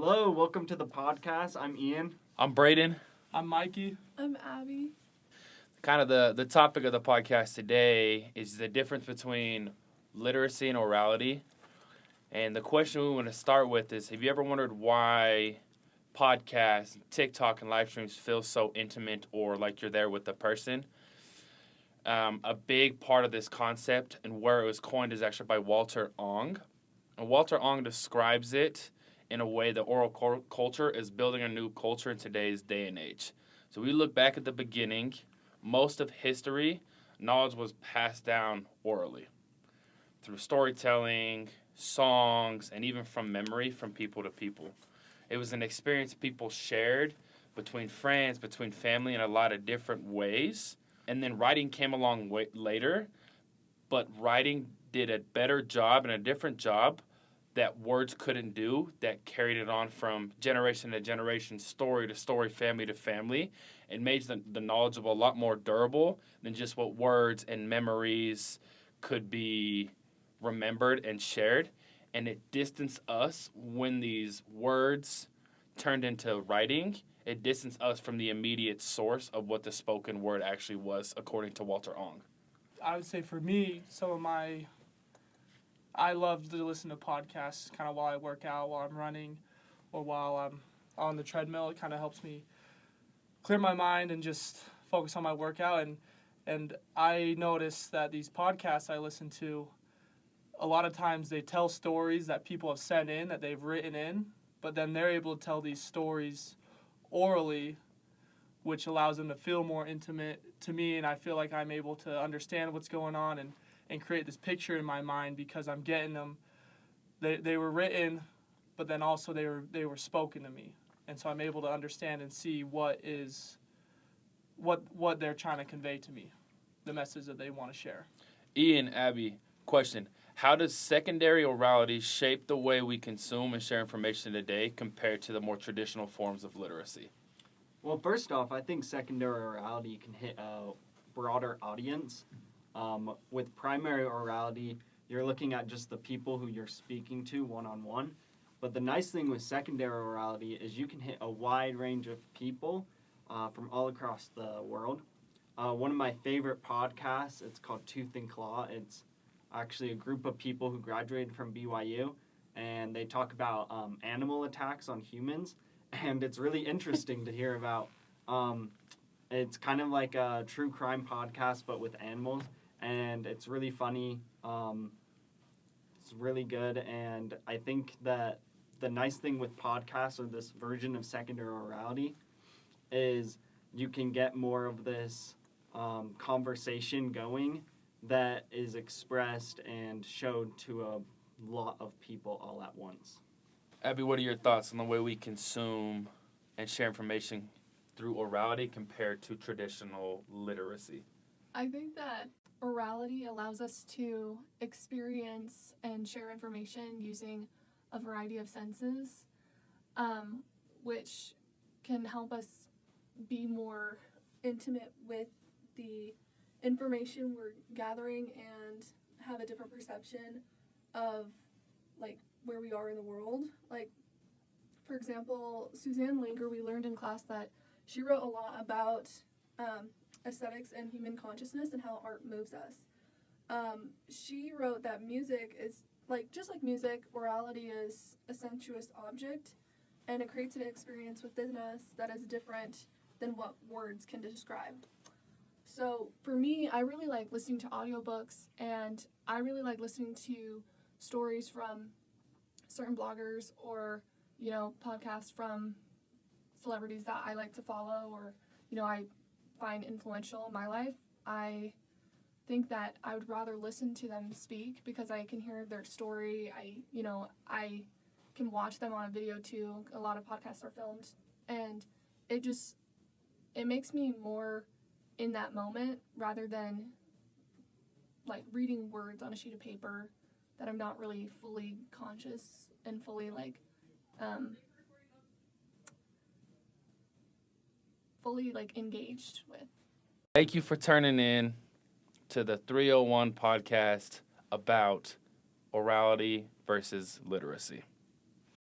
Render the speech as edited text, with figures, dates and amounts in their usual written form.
Hello, welcome to the podcast. I'm Ian. I'm Braden. I'm Mikey. I'm Abby. Kind of the topic of the podcast today is the difference between literacy and orality. And the question we want to start with is, have you ever wondered why podcasts, TikTok, and live streams feel so intimate or like you're there with the person? A big part of this concept and where it was coined is actually by Walter Ong. And Walter Ong describes it in a way that oral culture is building a new culture in today's day and age. So we look back at the beginning. Most of history, knowledge was passed down orally through storytelling, songs, and even from memory from people to people. It was an experience people shared between friends, between family in a lot of different ways. And then writing came along later, but writing did a better job and a different job that words couldn't do, that carried it on from generation to generation, story to story, family to family, and made the knowledge of a lot more durable than just what words and memories could be remembered and shared. And it distanced us when these words turned into writing. It distanced us from the immediate source of what the spoken word actually was, according to Walter Ong. I would say for me, I love to listen to podcasts kind of while I work out, while I'm running, or while I'm on the treadmill. It kind of helps me clear my mind and just focus on my workout. And I notice that these podcasts I listen to, a lot of times they tell stories that people have sent in, that they've written in, but then they're able to tell these stories orally, which allows them to feel more intimate to me, and I feel like I'm able to understand what's going on and create this picture in my mind because I'm getting them. They were written, but then also they were spoken to me, and so I'm able to understand and see what they're trying to convey to me, the message that they want to share. Ian, Abby, question. How does secondary orality shape the way we consume and share information today compared to the more traditional forms of literacy? Well, first off, I think secondary orality can hit a broader audience. With primary orality, you're looking at just the people who you're speaking to one-on-one. But the nice thing with secondary orality is you can hit a wide range of people from all across the world. One of my favorite podcasts, it's called Tooth and Claw. It's actually a group of people who graduated from BYU, and they talk about animal attacks on humans. And it's really interesting to hear about. It's kind of like a true crime podcast, but with animals. And it's really funny. It's really good. And I think that the nice thing with podcasts or this version of secondary orality is you can get more of this conversation going that is expressed and showed to a lot of people all at once. Abby, what are your thoughts on the way we consume and share information through orality compared to traditional literacy? I think that orality allows us to experience and share information using a variety of senses, which can help us be more intimate with the information we're gathering and have a different perception of like where we are in the world. Like, for example, Suzanne Langer, we learned in class that she wrote a lot about aesthetics and human consciousness and how art moves us. She wrote that music is, just like music, orality is a sensuous object, and it creates an experience within us that is different than what words can describe. So for me, I really like listening to audiobooks, and I really like listening to stories from certain bloggers or, podcasts from celebrities that I like to follow or, I find influential in my life. I think that I would rather listen to them speak because I can hear their story. I can watch them on a video too. A lot of podcasts are filmed, and it makes me more in that moment rather than reading words on a sheet of paper that I'm not really fully conscious and fully engaged with. Thank you for turning in to the 301 podcast about orality versus literacy.